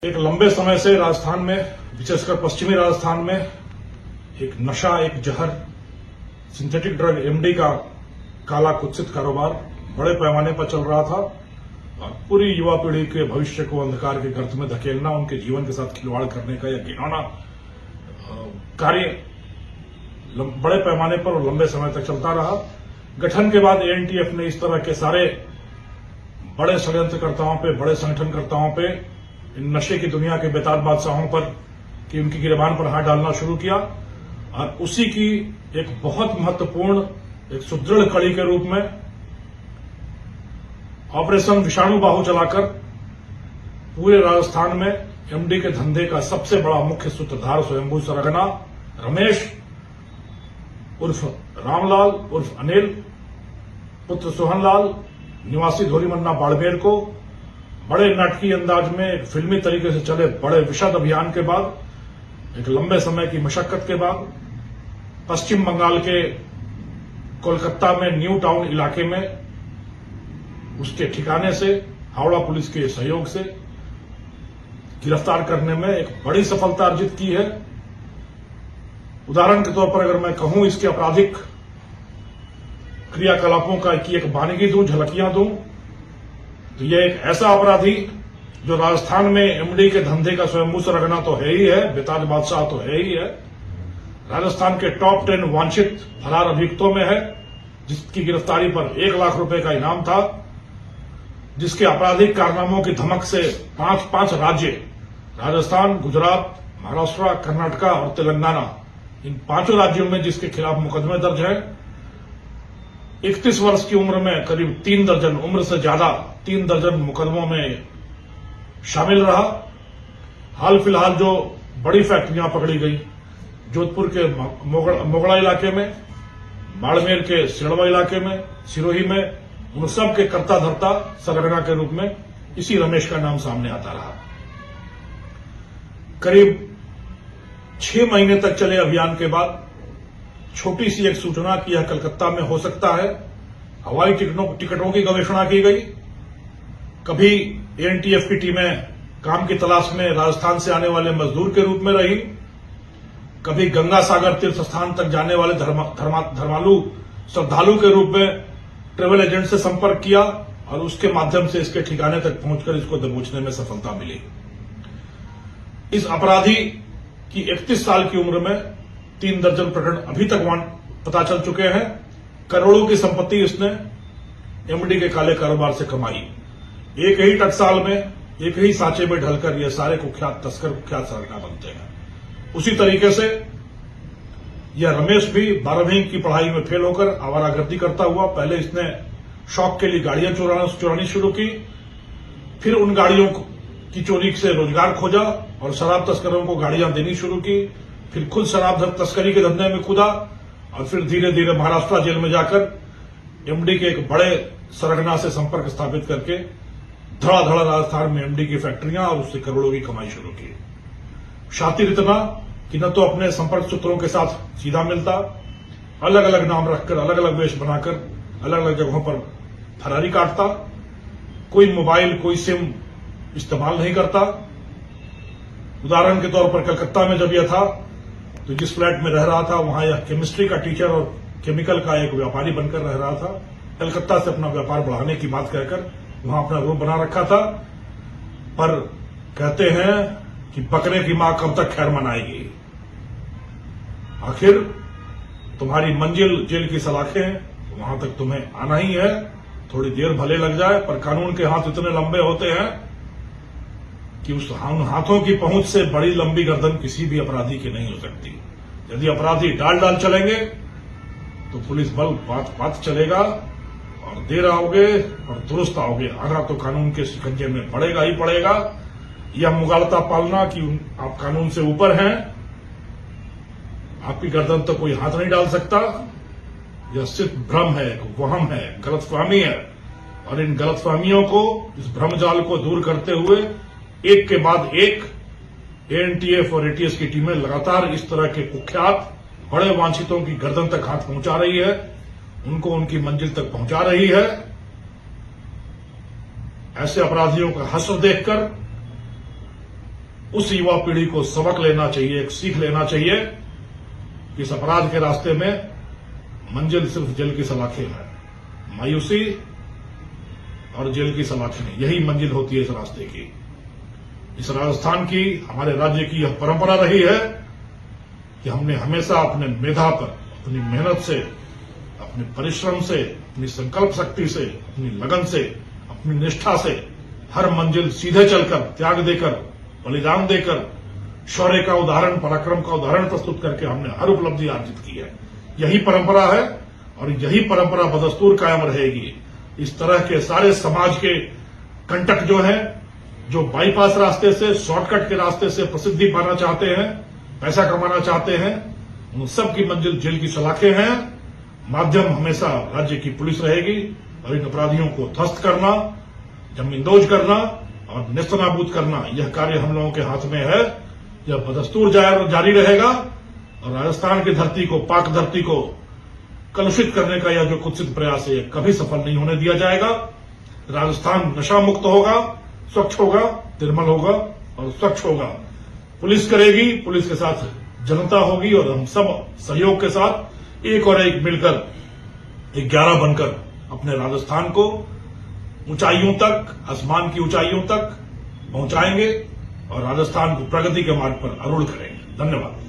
एक लंबे समय से राजस्थान में, विशेषकर पश्चिमी राजस्थान में, एक नशा, एक जहर, सिंथेटिक ड्रग एमडी का काला कुत्सित कारोबार बड़े पैमाने पर चल रहा था और पूरी युवा पीढ़ी के भविष्य को अंधकार के गर्त में धकेलना, उनके जीवन के साथ खिलवाड़ करने का यह घिनौना कार्य बड़े पैमाने पर और लंबे समय तक चलता रहा। गठन के बाद एएनटीएफ ने इस तरह के सारे बड़े षड्यंत्रकर्ताओं पे, बड़े संगठनकर्ताओं पे, इन नशे की दुनिया के बेताज बादशाहों पर कि उनकी गिरबान पर हाथ डालना शुरू किया और उसी की एक बहुत महत्वपूर्ण, एक सुदृढ़ कड़ी के रूप में ऑपरेशन विषाणु बाहु चलाकर पूरे राजस्थान में एमडी के धंधे का सबसे बड़ा मुख्य सूत्रधार स्वयंभू सरगना रमेश उर्फ रामलाल उर्फ अनिल पुत्र सोहनलाल निवासी धोरीमन्ना बाड़मेर को बड़े नाटकीय अंदाज में, एक फिल्मी तरीके से चले बड़े विशद अभियान के बाद, एक लंबे समय की मशक्कत के बाद, पश्चिम बंगाल के कोलकाता में न्यू टाउन इलाके में उसके ठिकाने से हावड़ा पुलिस के सहयोग से गिरफ्तार करने में एक बड़ी सफलता अर्जित की है। उदाहरण के तौर पर अगर मैं कहूं, इसके आपराधिक क्रियाकलापों का की एक बानगी दूं, झलकियां दूं, तो यह एक ऐसा अपराधी जो राजस्थान में एमडी के धंधे का स्वयंभू सरगना तो है ही है, बेताज बादशाह तो है ही है, राजस्थान के टॉप 10 वांछित फरार अभियुक्तों में है, जिसकी गिरफ्तारी पर 1 लाख रुपए का इनाम था, जिसके आपराधिक कारनामों की धमक से 5 राज्य, राजस्थान, गुजरात, महाराष्ट्र, कर्नाटक और तेलंगाना, इन 5 राज्यों में जिसके खिलाफ मुकदमे दर्ज है, 31 वर्ष की उम्र में करीब 3 दर्जन, उम्र से ज्यादा 3 दर्जन मुकदमों में शामिल रहा। हाल फिलहाल जो बड़ी फैक्ट्रियां पकड़ी गई, जोधपुर के मोगड़ा इलाके में, बाड़मेर के सिड़वा इलाके में, सिरोही में, उन सब के कर्ता धर्ता सरगना के रूप में इसी रमेश का नाम सामने आता रहा। करीब 6 महीने तक चले अभियान के बाद छोटी सी एक सूचना कि यह कलकत्ता में हो सकता है, हवाई टिकटों की गवेषणा की गई। कभी एएनटीएफ की टीमें काम की तलाश में राजस्थान से आने वाले मजदूर के रूप में रही, कभी गंगा सागर तीर्थ स्थान तक जाने वाले धर्मालु श्रद्धालु के रूप में ट्रेवल एजेंट से संपर्क किया और उसके माध्यम से इसके ठिकाने तक पहुंचकर इसको दबोचने में सफलता मिली। इस अपराधी की 31 साल की उम्र में 3 दर्जन प्रकरण अभी तक पता चल चुके हैं। करोड़ों की संपत्ति इसने एमडी के काले कारोबार से कमाई। एक ही टकसाल में, एक ही सांचे में ढलकर ये सारे कुख्यात तस्कर, कुख्यात सरगना बनते हैं। उसी तरीके से यह रमेश भी 12वीं की पढ़ाई में फेल होकर आवारागर्दी करता हुआ पहले इसने शौक के लिए गाड़ियां चुरानी शुरू की, फिर उन गाड़ियों की चोरी से रोजगार खोजा और शराब तस्करों को गाड़ियां देनी शुरू की, फिर खुद शराब तस्करी के धंधे में कूदा और फिर धीरे धीरे महाराष्ट्र जेल में जाकर एमडी के एक बड़े सरगना से संपर्क स्थापित करके धड़ाधड़ राजस्थान में एमडी की फैक्ट्रियां और उससे करोड़ों की कमाई शुरू की। शातिर इतना कि न तो अपने संपर्क सूत्रों के साथ सीधा मिलता, अलग अलग नाम रखकर, अलग अलग वेश बनाकर अलग अलग जगहों पर फरारी काटता, कोई मोबाइल, कोई सिम इस्तेमाल नहीं करता। उदाहरण के तौर पर कलकत्ता में जब यह था तो जिस फ्लैट में रह रहा था वहां यह केमिस्ट्री का टीचर और केमिकल का एक व्यापारी बनकर रह रहा था। कलकत्ता से अपना व्यापार बढ़ाने की बात कहकर वहां अपना रूम बना रखा था। पर कहते हैं कि बकरे की मां कब तक खैर मनाएगी। आखिर तुम्हारी मंजिल जेल की सलाखें, वहां तक तुम्हें आना ही है। थोड़ी देर भले लग जाए, पर कानून के हाथ इतने लंबे होते हैं कि उस हाथों की पहुंच से बड़ी लंबी गर्दन किसी भी अपराधी की नहीं हो सकती। यदि अपराधी डाल चलेंगे तो पुलिस बल बात चलेगा और देर आओगे और दुरुस्त आओगे, आना तो कानून के शिकंजे में पड़ेगा ही पड़ेगा। यह मुगालता पालना कि आप कानून से ऊपर हैं, आपकी गर्दन तो कोई हाथ नहीं डाल सकता, यह सिर्फ भ्रम है, वहम है, गलतफहमी है। और इन गलतफहमियों को, इस भ्रमजाल को दूर करते हुए एक के बाद एक एएनटीएफ और एटीएस की टीमें लगातार इस तरह के कुख्यात बड़े वांछितों की गर्दन तक हाथ पहुंचा रही है, उनको उनकी मंजिल तक पहुंचा रही है। ऐसे अपराधियों का हश्र देखकर उस युवा पीढ़ी को सबक लेना चाहिए, एक सीख लेना चाहिए कि इस अपराध के रास्ते में मंजिल सिर्फ जेल की सलाखें है। मायूसी और जेल की सलाखें नहीं, यही मंजिल होती है इस रास्ते की। इस राजस्थान की, हमारे राज्य की यह परंपरा रही है कि हमने हमेशा अपने मेधा पर, अपनी मेहनत से, अपने परिश्रम से, अपनी संकल्प शक्ति से, अपनी लगन से, अपनी निष्ठा से हर मंजिल सीधे चलकर, त्याग देकर, बलिदान देकर, शौर्य का उदाहरण, पराक्रम का उदाहरण प्रस्तुत करके हमने हर उपलब्धि अर्जित की है। यही परंपरा है और यही परंपरा बदस्तूर कायम रहेगी। इस तरह के सारे समाज के कंटक जो है, जो बाईपास रास्ते से, शॉर्टकट के रास्ते से प्रसिद्धि पाना चाहते हैं, पैसा कमाना चाहते हैं, उन सब की मंजिल जेल की सलाखें हैं। माध्यम हमेशा राज्य की पुलिस रहेगी और इन अपराधियों को ध्वस्त करना, जमींदोज करना और नेस्तनाबूद करना, यह कार्य हम लोगों के हाथ में है। यह बदस्तूर जारी रहेगा और राजस्थान की धरती को, पाक धरती को कलुषित करने का यह जो कुत्सित प्रयास है, कभी सफल नहीं होने दिया जाएगा। राजस्थान नशा मुक्त होगा, स्वच्छ होगा, निर्मल होगा और स्वच्छ होगा। पुलिस करेगी, पुलिस के साथ जनता होगी और हम सब सहयोग के साथ एक और एक मिलकर 11 बनकर अपने राजस्थान को ऊंचाइयों तक, आसमान की ऊंचाइयों तक पहुंचाएंगे और राजस्थान को प्रगति के मार्ग पर आरूढ़ करेंगे। धन्यवाद।